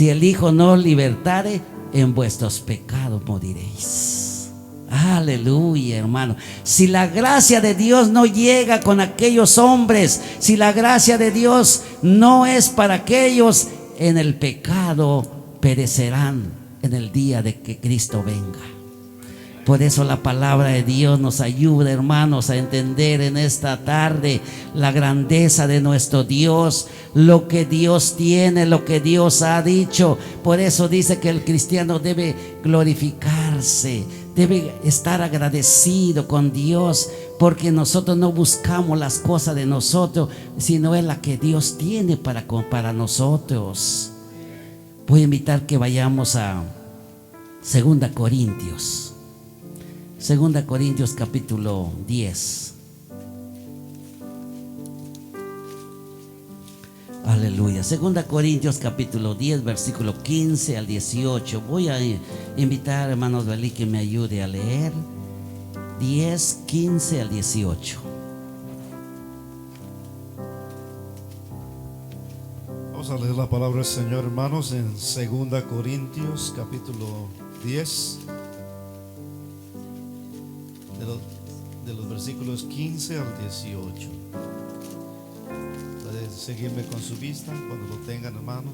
Si el Hijo no os libertare, en vuestros pecados moriréis. Aleluya, hermano. Si la gracia de Dios no llega con aquellos hombres, si la gracia de Dios no es para aquellos, en el pecado perecerán en el día de que Cristo venga. Por eso la palabra de Dios nos ayuda, hermanos, a entender en esta tarde la grandeza de nuestro Dios, lo que Dios tiene, lo que Dios ha dicho. Por eso dice que el cristiano debe glorificarse, debe estar agradecido con Dios, porque nosotros no buscamos las cosas de nosotros, sino es la que Dios tiene para nosotros. Voy a invitar que vayamos a 2 Corintios. 2 Corintios capítulo 10. Aleluya. 2 Corintios capítulo 10, versículo 15 al 18. Voy a invitar a hermanos Belí que me ayude a leer 10, 15 al 18. Vamos a leer la palabra del Señor, hermanos, en 2 Corintios capítulo 10, de los versículos 15 al 18. Pueden seguirme con su vista cuando lo tengan, hermano.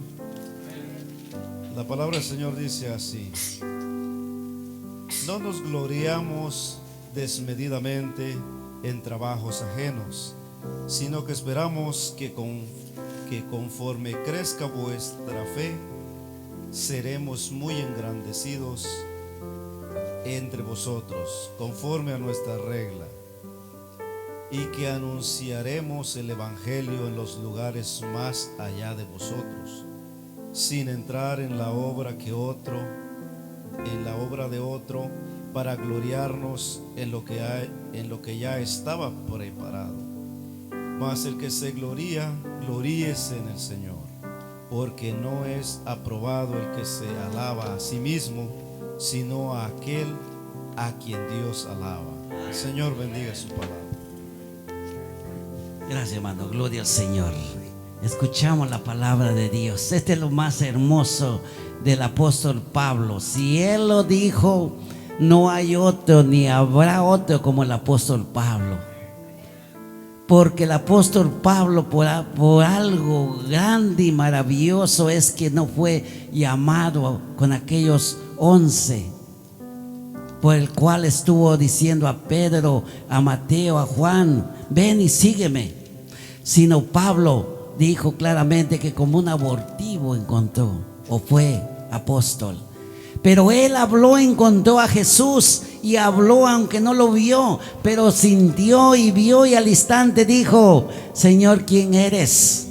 La palabra del Señor dice así: no nos gloriamos desmedidamente en trabajos ajenos, sino que esperamos que conforme crezca vuestra fe, seremos muy engrandecidos entre vosotros, conforme a nuestra regla, y que anunciaremos el Evangelio en los lugares más allá de vosotros, sin entrar en la obra de otro, para gloriarnos en lo que ya estaba preparado. Mas el que se gloría, gloríese en el Señor, porque no es aprobado el que se alaba a sí mismo, sino a aquel a quien Dios alaba. El Señor bendiga su palabra. Gracias, hermano. Gloria al Señor. Escuchamos la palabra de Dios. Este es lo más hermoso del apóstol Pablo. Si él lo dijo, no hay otro ni habrá otro como el apóstol Pablo. Porque el apóstol Pablo por algo grande y maravilloso es que no fue llamado con aquellos 11, por el cual estuvo diciendo a Pedro, a Mateo, a Juan: ven y sígueme. Sino Pablo dijo claramente que como un abortivo encontró o fue apóstol. Pero él habló, encontró a Jesús y habló aunque no lo vio, pero sintió y vio, y al instante dijo: Señor, ¿quién eres?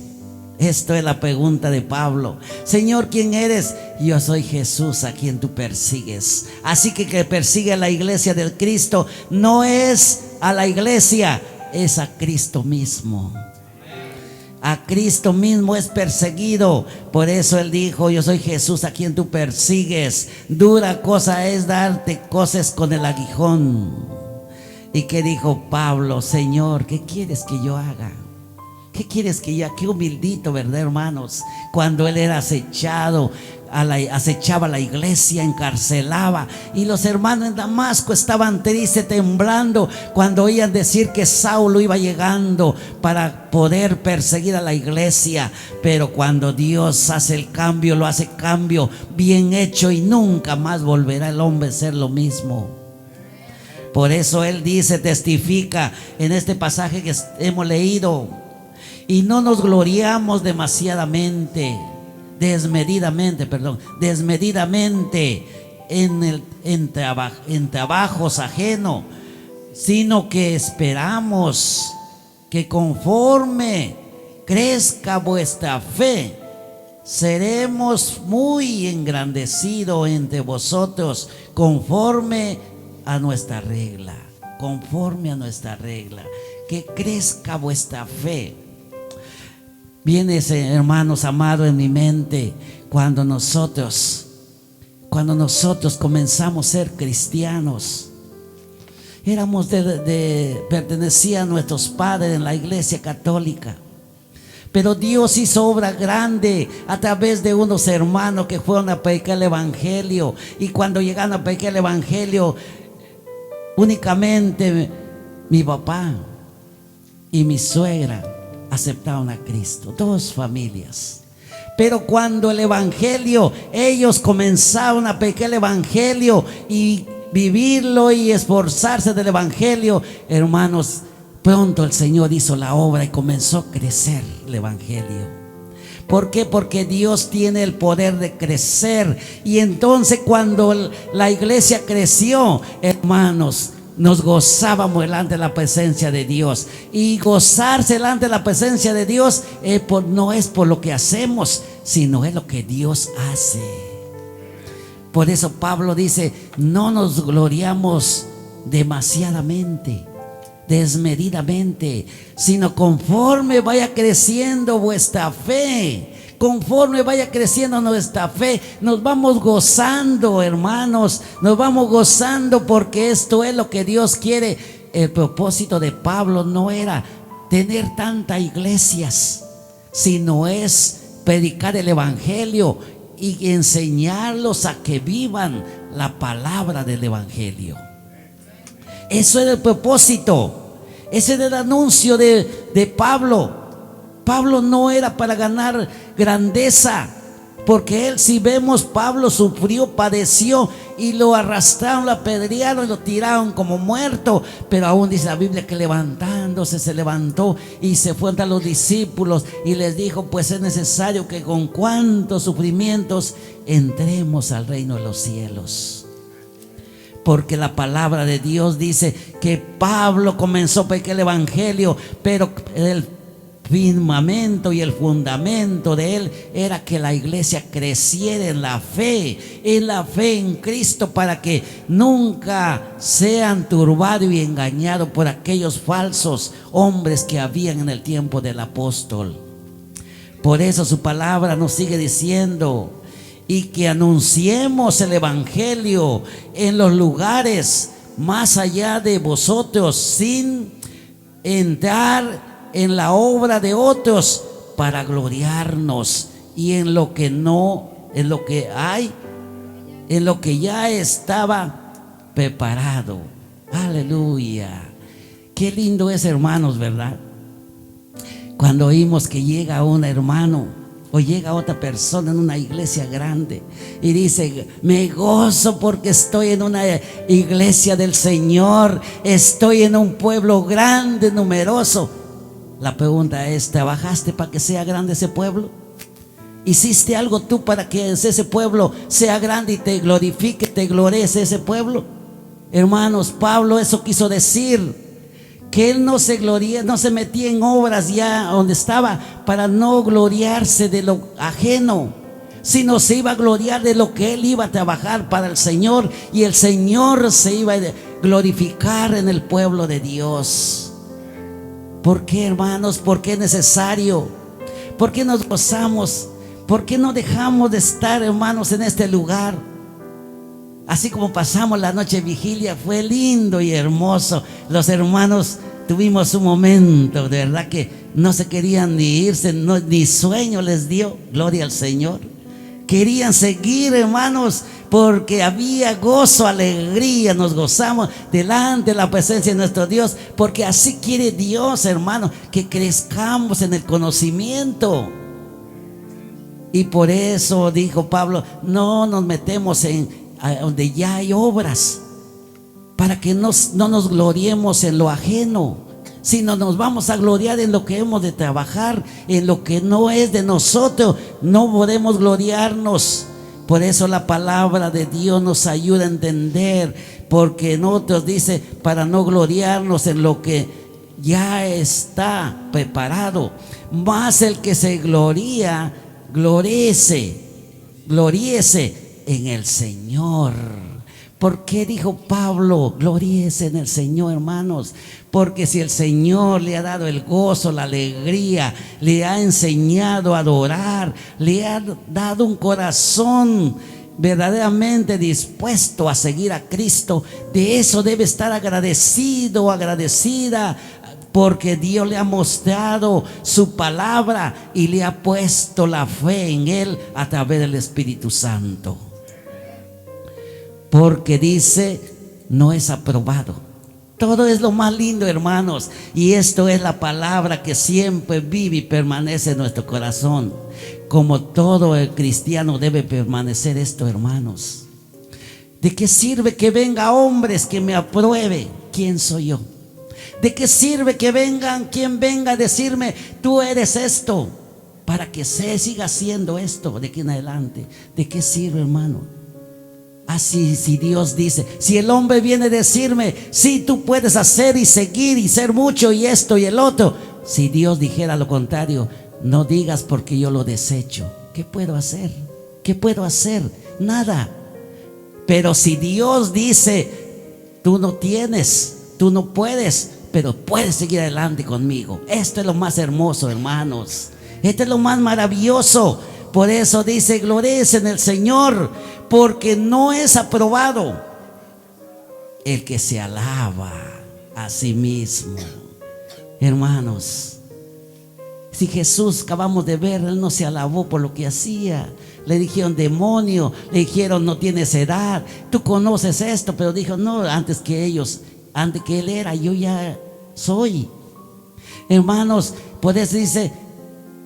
Esto es la pregunta de Pablo. Señor, ¿quién eres? Yo soy Jesús a quien tú persigues. Así que persigue a la iglesia del Cristo no es a la iglesia, es a Cristo mismo. A Cristo mismo es perseguido. Por eso él dijo: yo soy Jesús a quien tú persigues. Dura cosa es darte cosas con el aguijón. ¿Y qué dijo Pablo? Señor, ¿qué quieres que yo haga? ¿Qué quieres que yo haga? Qué humildito, ¿verdad, hermanos? Cuando él era acechado, acechaba a la iglesia, encarcelaba, y los hermanos en Damasco estaban tristes, temblando, cuando oían decir que Saulo iba llegando para poder perseguir a la iglesia. Pero cuando Dios hace el cambio, lo hace cambio bien hecho, y nunca más volverá el hombre a ser lo mismo. Por eso él dice, testifica en este pasaje que hemos leído: y no nos gloriamos desmedidamente en trabajos ajenos, sino que esperamos que conforme crezca vuestra fe, seremos muy engrandecidos entre vosotros, conforme a nuestra regla. Que crezca vuestra fe. Viene ese, hermanos amados, en mi mente cuando nosotros comenzamos a ser cristianos. Pertenecían a nuestros padres en la iglesia católica, Pero Dios hizo obra grande a través de unos hermanos que fueron a predicar el evangelio. Y cuando llegaron a predicar el evangelio, únicamente mi papá y mi suegra aceptaron a Cristo. 2 familias. Pero cuando el evangelio, ellos comenzaron a predicar el evangelio y vivirlo y esforzarse del evangelio, hermanos, pronto el Señor hizo la obra y comenzó a crecer el evangelio. ¿Por qué? Porque Dios tiene el poder de crecer. Y entonces cuando la iglesia creció, hermanos, nos gozábamos delante de la presencia de Dios. Y gozarse delante de la presencia de Dios no es por lo que hacemos, sino es lo que Dios hace. Por eso Pablo dice: no nos gloriamos demasiadamente, desmedidamente, sino conforme vaya creciendo vuestra fe. Conforme vaya creciendo nuestra fe, nos vamos gozando, hermanos, nos vamos gozando, porque esto es lo que Dios quiere. El propósito de Pablo no era tener tantas iglesias, sino es predicar el evangelio y enseñarlos a que vivan la palabra del evangelio. Eso es el propósito, ese es el anuncio de Pablo. Pablo no era para ganar grandeza, porque él, si vemos, Pablo sufrió, padeció, y lo arrastraron, lo apedrearon y lo tiraron como muerto. Pero aún dice la Biblia que levantándose, se levantó y se fue a los discípulos y les dijo: pues es necesario que con cuantos sufrimientos entremos al reino de los cielos. Porque la palabra de Dios dice que Pablo comenzó a predicar el evangelio, pero el firmamento y el fundamento de él era que la iglesia creciera en la fe en Cristo, para que nunca sean turbados y engañados por aquellos falsos hombres que habían en el tiempo del apóstol. Por eso su palabra nos sigue diciendo: y que anunciemos el evangelio en los lugares más allá de vosotros, sin entrar en la obra de otros para gloriarnos, y en lo que no, en lo que hay, en lo que ya estaba preparado. Aleluya. Qué lindo es, hermanos, ¿verdad? Cuando oímos que llega un hermano o llega otra persona en una iglesia grande y dice: me gozo porque estoy en una iglesia del Señor, estoy en un pueblo grande, numeroso. La pregunta es: ¿trabajaste para que sea grande ese pueblo? ¿Hiciste algo tú para que ese pueblo sea grande y te glorifique, te gloriece ese pueblo? Hermanos, Pablo eso quiso decir, que él no se gloría, no se metía en obras ya donde estaba para no gloriarse de lo ajeno, sino se iba a gloriar de lo que él iba a trabajar para el Señor, y el Señor se iba a glorificar en el pueblo de Dios. ¿Por qué, hermanos? ¿Por qué es necesario? ¿Por qué nos gozamos? ¿Por qué no dejamos de estar, hermanos, en este lugar? Así como pasamos la noche de vigilia, fue lindo y hermoso. Los hermanos tuvimos un momento, de verdad que no se querían ni irse, ni sueño les dio, gloria al Señor. Querían seguir, hermanos, porque había gozo, alegría, nos gozamos delante de la presencia de nuestro Dios, porque así quiere Dios, hermanos, que crezcamos en el conocimiento. Y por eso dijo Pablo: no nos metemos en donde ya hay obras, para que no nos gloriemos en lo ajeno, sino nos vamos a gloriar en lo que hemos de trabajar, en lo que no es de nosotros. No podemos gloriarnos. Por eso la palabra de Dios nos ayuda a entender, porque en otros dice: para no gloriarnos en lo que ya está preparado, mas el que se gloría, gloriese en el Señor. ¿Por qué dijo Pablo gloríese en el Señor, hermanos? Porque si el Señor le ha dado el gozo, la alegría, le ha enseñado a adorar, le ha dado un corazón verdaderamente dispuesto a seguir a Cristo, de eso debe estar agradecido, agradecida porque Dios le ha mostrado su palabra y le ha puesto la fe en él a través del Espíritu Santo. Porque dice, no es aprobado. Todo es lo más lindo, hermanos, y esto es la palabra que siempre vive y permanece en nuestro corazón. Como todo el cristiano debe permanecer esto, hermanos. ¿De qué sirve que venga hombres que me aprueben? ¿Quién soy yo? ¿De qué sirve que vengan, quien venga a decirme, tú eres esto, para que se siga haciendo esto de aquí en adelante? ¿De qué sirve, hermano? Así, si Dios dice, si el hombre viene a decirme, sí, tú puedes hacer y seguir y ser mucho y esto y el otro. Si Dios dijera lo contrario, no digas porque yo lo desecho. ¿Qué puedo hacer? ¿Qué puedo hacer? Nada. Pero si Dios dice, tú no tienes, tú no puedes, pero puedes seguir adelante conmigo. Esto es lo más hermoso, hermanos. Esto es lo más maravilloso. Por eso dice, gloriarse en el Señor, porque no es aprobado el que se alaba a sí mismo. Hermanos, si Jesús, acabamos de ver, él no se alabó por lo que hacía. Le dijeron demonio, le dijeron no tienes edad, tú conoces esto, pero dijo no, antes que ellos, antes que él era, yo ya soy. Hermanos, por eso dice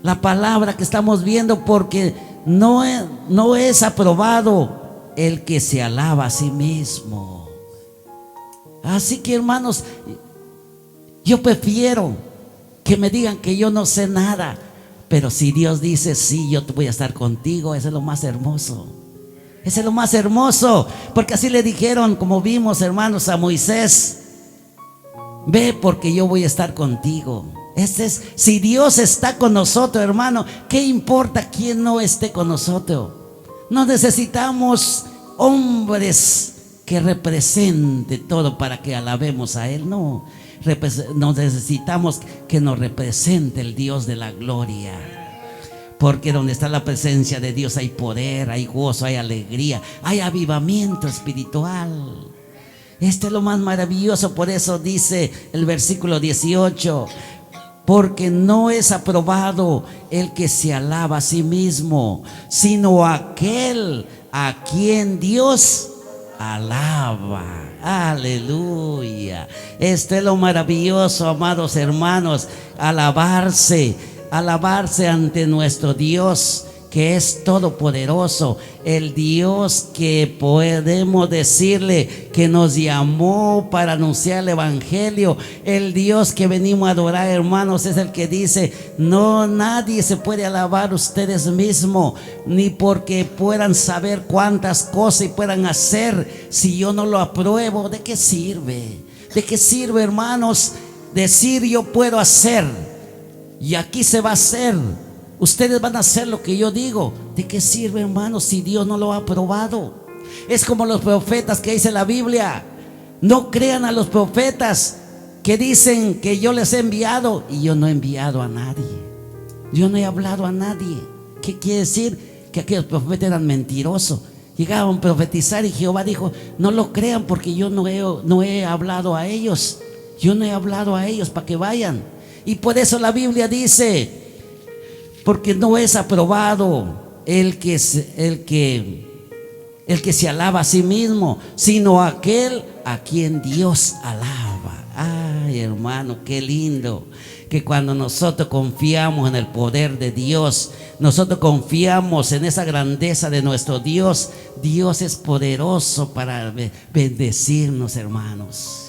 la palabra que estamos viendo, porque no es aprobado el que se alaba a sí mismo. Así que, hermanos, yo prefiero que me digan que yo no sé nada, pero si Dios dice sí, yo voy a estar contigo, eso es lo más hermoso. Eso es lo más hermoso, porque así le dijeron, como vimos, hermanos, a Moisés: ve, porque yo voy a estar contigo. Si Dios está con nosotros, hermano, ¿qué importa quién no esté con nosotros? No necesitamos hombres que representen todo para que alabemos a Él. No necesitamos que nos represente el Dios de la gloria. Porque donde está la presencia de Dios hay poder, hay gozo, hay alegría, hay avivamiento espiritual. Esto es lo más maravilloso. Por eso dice el versículo 18: porque no es aprobado el que se alaba a sí mismo, sino aquel a quien Dios alaba. Aleluya. Esto es lo maravilloso, amados hermanos. Alabarse ante nuestro Dios, que es todopoderoso, el Dios que podemos decirle que nos llamó para anunciar el evangelio, el Dios que venimos a adorar, hermanos, es el que dice: no, nadie se puede alabar ustedes mismos, ni porque puedan saber cuántas cosas y puedan hacer, si yo no lo apruebo. ¿De qué sirve? ¿De qué sirve, hermanos, decir yo puedo hacer y aquí se va a hacer? Ustedes van a hacer lo que yo digo. ¿De qué sirve, hermanos, si Dios no lo ha aprobado? Es como los profetas que dice la Biblia: no crean a los profetas que dicen que yo les he enviado, y yo no he enviado a nadie. Yo no he hablado a nadie. ¿Qué quiere decir? Que aquellos profetas eran mentirosos. Llegaban a profetizar y Jehová dijo: no lo crean, porque yo no he hablado a ellos. Yo no he hablado a ellos para que vayan. Y por eso la Biblia dice: porque no es aprobado el que se alaba a sí mismo, sino aquel a quien Dios alaba. Ay, hermano, qué lindo que cuando nosotros confiamos en el poder de Dios, nosotros confiamos en esa grandeza de nuestro Dios. Dios es poderoso para bendecirnos, hermanos.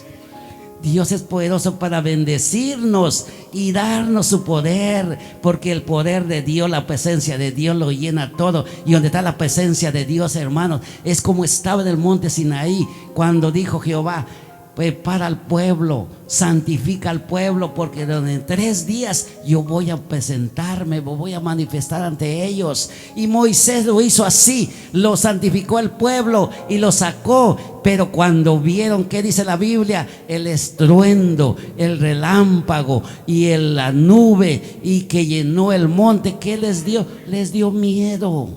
Dios es poderoso para bendecirnos y darnos su poder, porque el poder de Dios, la presencia de Dios lo llena todo. Y donde está la presencia de Dios, hermanos, es como estaba en el monte Sinaí, cuando dijo Jehová: prepara al pueblo, santifica al pueblo, porque en 3 días yo voy a presentarme, voy a manifestar ante ellos. Y Moisés lo hizo así, lo santificó el pueblo y lo sacó. Pero cuando vieron, ¿qué dice la Biblia? El estruendo, el relámpago y la nube, y que llenó el monte, ¿qué les dio? Les dio miedo.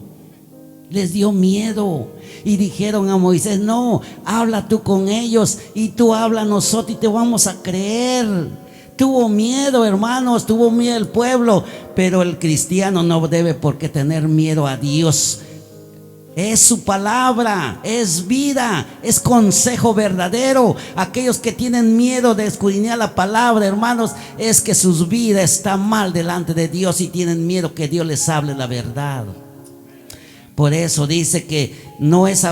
Les dio miedo y dijeron a Moisés: no, habla tú con ellos y tú habla a nosotros y te vamos a creer. Tuvo miedo, hermanos, tuvo miedo el pueblo, pero el cristiano no debe por qué tener miedo a Dios. Es su palabra, es vida, es consejo verdadero. Aquellos que tienen miedo de escudriñar la palabra, hermanos, es que sus vidas están mal delante de Dios y tienen miedo que Dios les hable la verdad. Por eso dice que no es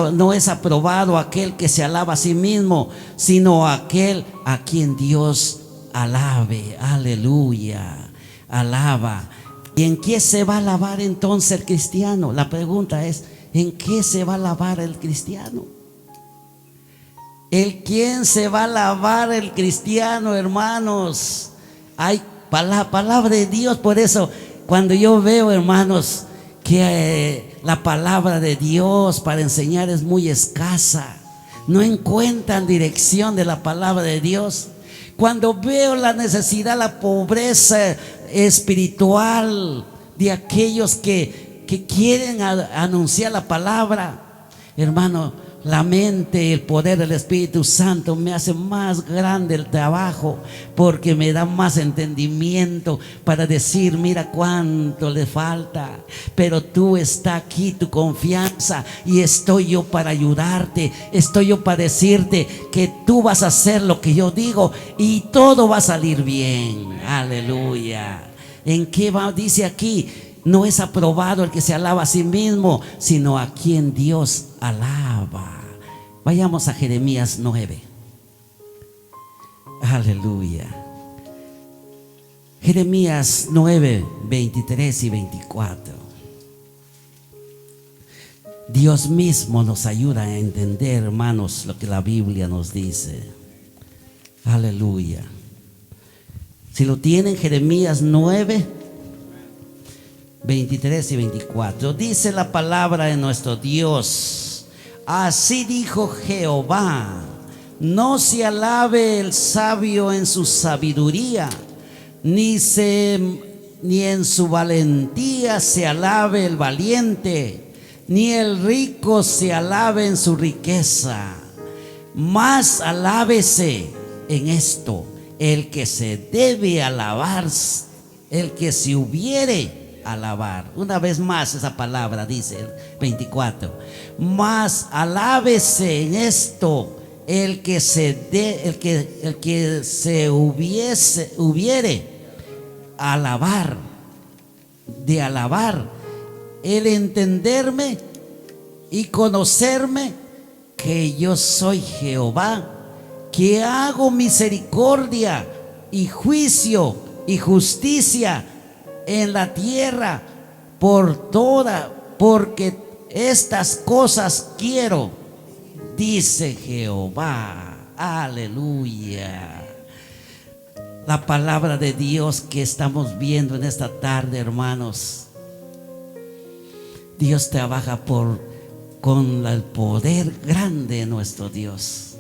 aprobado aquel que se alaba a sí mismo, sino aquel a quien Dios alabe. Aleluya, alaba. ¿Y en qué se va a alabar entonces el cristiano? La pregunta es, ¿en qué se va a alabar el cristiano? ¿El quién se va a alabar el cristiano, hermanos? Hay palabra de Dios. Por eso cuando yo veo, hermanos, que la palabra de Dios para enseñar es muy escasa, no encuentran dirección de la palabra de Dios. Cuando veo la necesidad, la pobreza espiritual de aquellos que quieren anunciar la palabra, hermano, la mente, el poder del Espíritu Santo me hace más grande el trabajo, porque me da más entendimiento para decir: mira cuánto le falta, pero tú está aquí, tu confianza, y estoy yo para ayudarte, estoy yo para decirte que tú vas a hacer lo que yo digo y todo va a salir bien. Aleluya. ¿En qué va? Dice aquí: no es aprobado el que se alaba a sí mismo, sino a quien Dios alaba. Vayamos a Jeremías 9. Aleluya. Jeremías 9, 23 y 24. Dios mismo nos ayuda a entender, hermanos, lo que la Biblia nos dice. Aleluya. Si lo tienen, Jeremías 9, 23 y 24. Dice la palabra de nuestro Dios: así dijo Jehová, no se alabe el sabio en su sabiduría, ni en su valentía se alabe el valiente, ni el rico se alabe en su riqueza, mas alábese en esto el que se debe alabar, el que se hubiere alabar. Una vez más esa palabra dice el 24: mas alábese en esto el que se hubiere alabar, de alabar, el entenderme y conocerme, que yo soy Jehová, que hago misericordia y juicio y justicia en la tierra porque estas cosas quiero, dice Jehová. Aleluya. La palabra de Dios que estamos viendo en esta tarde, hermanos, Dios trabaja con el poder grande de nuestro Dios.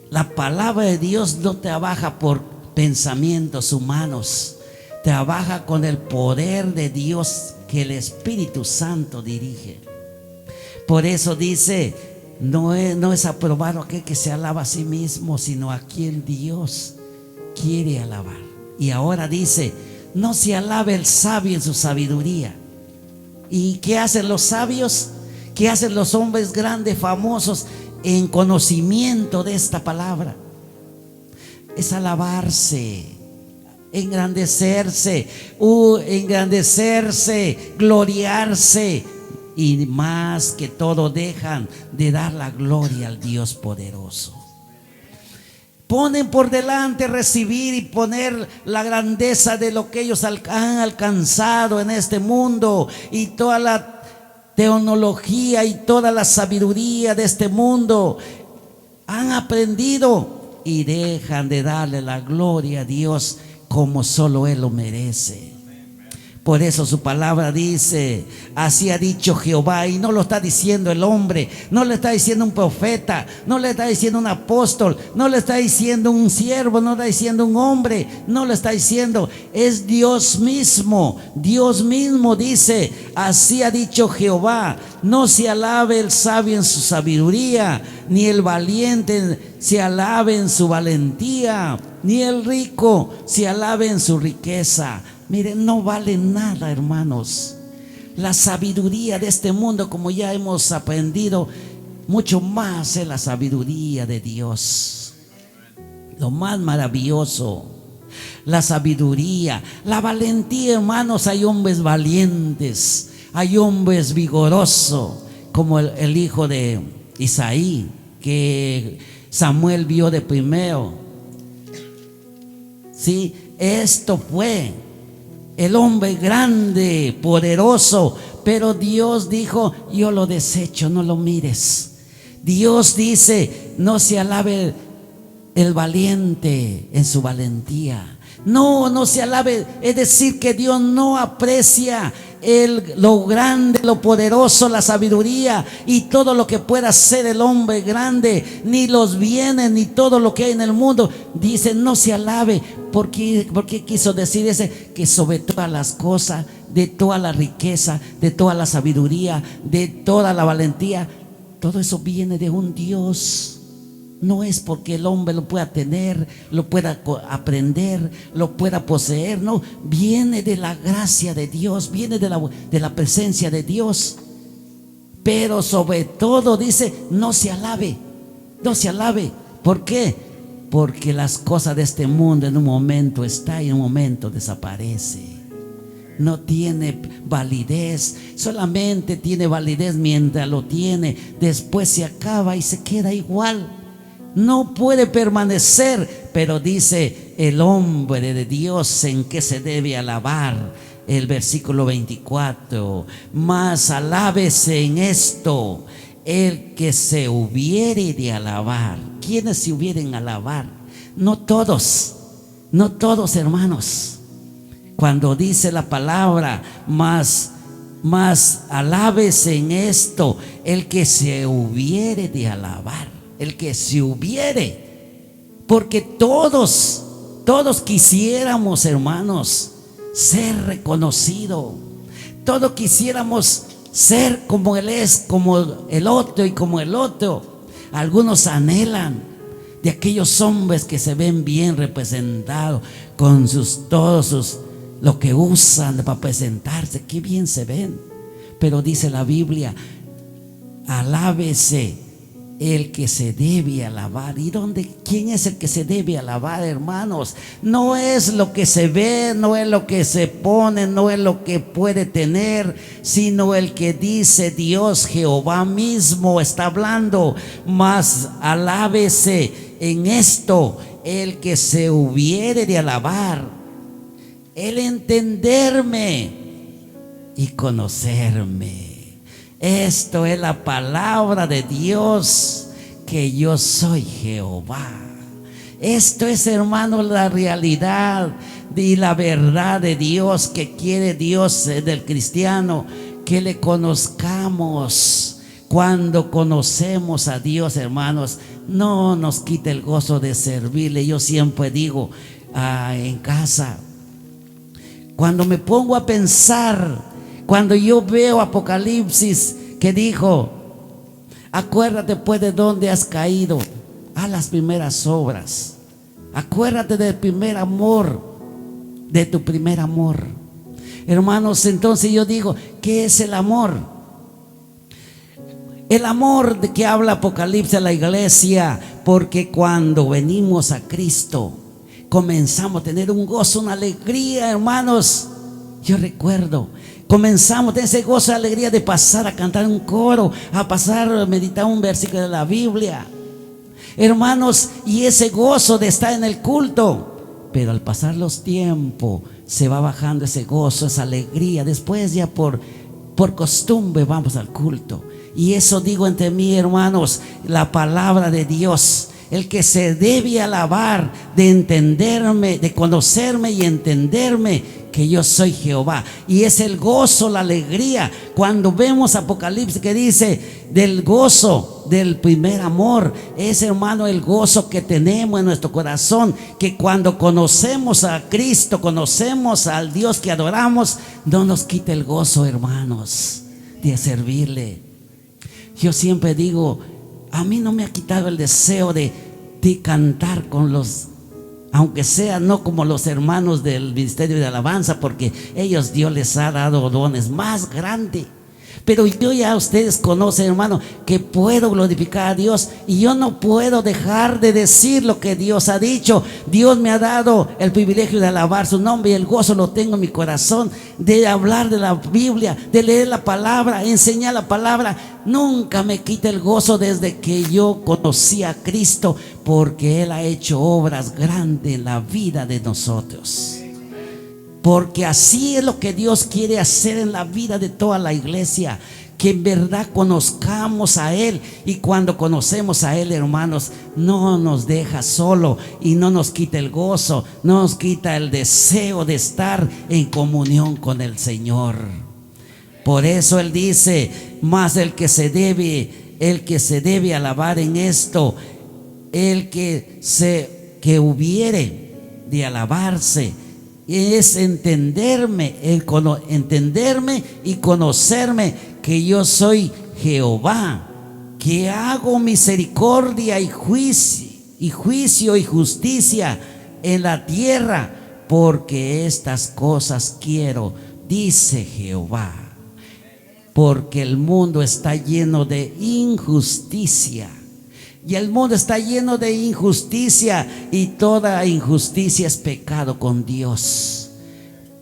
La palabra de Dios no trabaja por pensamientos humanos, trabaja con el poder de Dios que el Espíritu Santo dirige. Por eso dice: no es aprobado aquel que se alaba a sí mismo, sino a quien Dios quiere alabar. Y ahora dice: no se alabe el sabio en su sabiduría. ¿Y qué hacen los sabios? ¿Qué hacen los hombres grandes, famosos en conocimiento de esta palabra? Es alabarse, engrandecerse, gloriarse, y más que todo dejan de dar la gloria al Dios poderoso. Ponen por delante recibir y poner la grandeza de lo que ellos han alcanzado en este mundo, y toda la teología y toda la sabiduría de este mundo han aprendido, y dejan de darle la gloria a Dios como solo Él lo merece. Por eso su palabra dice, así ha dicho Jehová, y no lo está diciendo el hombre, no le está diciendo un profeta, no le está diciendo un apóstol, no le está diciendo un siervo, no le está diciendo un hombre, no le está diciendo, es Dios mismo. Dios mismo dice, así ha dicho Jehová, no se alabe el sabio en su sabiduría, ni el valiente se alabe en su valentía, ni el rico se alabe en su riqueza. Miren, no vale nada, hermanos. La sabiduría de este mundo, como ya hemos aprendido, mucho más es la sabiduría de Dios. Lo más maravilloso, la sabiduría, la valentía, hermanos. Hay hombres valientes, hay hombres vigorosos, como el hijo de Isaí, que Samuel vio de primero. Sí, esto fue el hombre grande, poderoso, pero Dios dijo, yo lo desecho, no lo mires. Dios dice, no se alabe el valiente en su valentía. No se alabe, es decir, que Dios no aprecia lo grande, lo poderoso, la sabiduría y todo lo que pueda hacer el hombre grande, ni los bienes, ni todo lo que hay en el mundo. Dice, no se alabe. ¿Por qué quiso decir ese? Que sobre todas las cosas, de toda la riqueza, de toda la sabiduría, de toda la valentía, todo eso viene de un Dios. No es porque el hombre lo pueda tener, lo pueda aprender, lo pueda poseer. No, viene de la gracia de Dios, viene de la presencia de Dios. Pero sobre todo dice, no se alabe, no se alabe. ¿Por qué? Porque las cosas de este mundo en un momento está y en un momento desaparece. No tiene validez, solamente tiene validez mientras lo tiene. Después se acaba y se queda igual. No puede permanecer. Pero dice el hombre de Dios en qué se debe alabar. El versículo 24: mas alábese en esto el que se hubiere de alabar. ¿Quiénes se hubieren alabar? No todos, no todos, hermanos. Cuando dice la palabra mas alábese en esto el que se hubiere de alabar, el que se hubiere, porque todos quisiéramos, hermanos, ser reconocido. Todos quisiéramos ser como él es, como el otro y como el otro. Algunos anhelan de aquellos hombres que se ven bien representados con todos sus lo que usan para presentarse, qué bien se ven. Pero dice la Biblia, alábese el que se debe alabar. ¿Y quién es el que se debe alabar, hermanos? No es lo que se ve, no es lo que se pone, no es lo que puede tener, sino el que dice Dios, Jehová mismo está hablando. Mas alábese en esto el que se hubiere de alabar, el entenderme y conocerme. Esto es la palabra de Dios, que yo soy Jehová. Esto es, hermano, la realidad y la verdad de Dios, que quiere Dios del cristiano, que le conozcamos. Cuando conocemos a Dios, hermanos, no nos quita el gozo de servirle. Yo siempre digo en casa, cuando me pongo a pensar, cuando yo veo Apocalipsis que dijo, acuérdate pues de dónde has caído, a las primeras obras. Acuérdate del primer amor, de tu primer amor. Hermanos, entonces yo digo, ¿qué es el amor? El amor de que habla Apocalipsis a la iglesia, porque cuando venimos a Cristo comenzamos a tener un gozo, una alegría, hermanos. Yo recuerdo, comenzamos a tener ese gozo, alegría de pasar a cantar un coro, a pasar a meditar un versículo de la Biblia, hermanos, y ese gozo de estar en el culto. Pero al pasar los tiempos se va bajando ese gozo, esa alegría. Después ya por costumbre vamos al culto. Y eso digo entre mí, hermanos, la palabra de Dios, el que se debe alabar, de entenderme, de conocerme y entenderme, que yo soy Jehová. Y es el gozo, la alegría. Cuando vemos Apocalipsis que dice del gozo del primer amor, es, hermano, el gozo que tenemos en nuestro corazón, que cuando conocemos a Cristo, conocemos al Dios que adoramos, no nos quita el gozo, hermanos, de servirle. Yo siempre digo, a mí no me ha quitado el deseo de cantar con los, aunque sea no como los hermanos del ministerio de alabanza, porque ellos, Dios les ha dado dones más grandes. Pero yo, ya ustedes conocen, hermano, que puedo glorificar a Dios, y yo no puedo dejar de decir lo que Dios ha dicho. Dios me ha dado el privilegio de alabar su nombre, y el gozo lo tengo en mi corazón, de hablar de la Biblia, de leer la palabra, enseñar la palabra. Nunca me quita el gozo desde que yo conocí a Cristo, porque Él ha hecho obras grandes en la vida de nosotros. Porque así es lo que Dios quiere hacer en la vida de toda la iglesia, que en verdad conozcamos a Él. Y cuando conocemos a Él, hermanos, no nos deja solo y no nos quita el gozo, no nos quita el deseo de estar en comunión con el Señor. Por eso Él dice, más el que se debe alabar en esto, el que hubiere de alabarse, es entenderme y conocerme, que yo soy Jehová, que hago misericordia y juicio y justicia en la tierra, porque estas cosas quiero, dice Jehová. Porque el mundo está lleno de injusticia. Y el mundo está lleno de injusticia, y toda injusticia es pecado con Dios.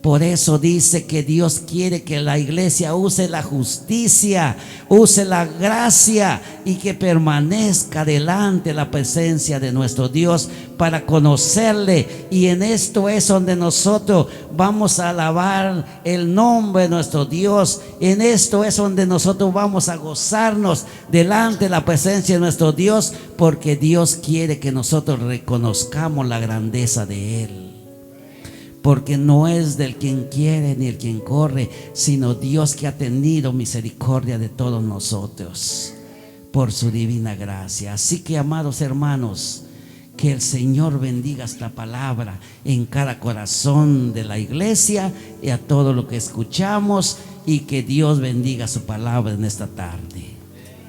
Por eso dice que Dios quiere que la iglesia use la justicia, use la gracia, y que permanezca delante de la presencia de nuestro Dios para conocerle. Y en esto es donde nosotros vamos a alabar el nombre de nuestro Dios. En esto es donde nosotros vamos a gozarnos delante de la presencia de nuestro Dios, porque Dios quiere que nosotros reconozcamos la grandeza de Él. Porque no es del quien quiere ni el quien corre, sino Dios, que ha tenido misericordia de todos nosotros por su divina gracia. Así que, amados hermanos, que el Señor bendiga esta palabra en cada corazón de la iglesia y a todo lo que escuchamos, y que Dios bendiga su palabra en esta tarde.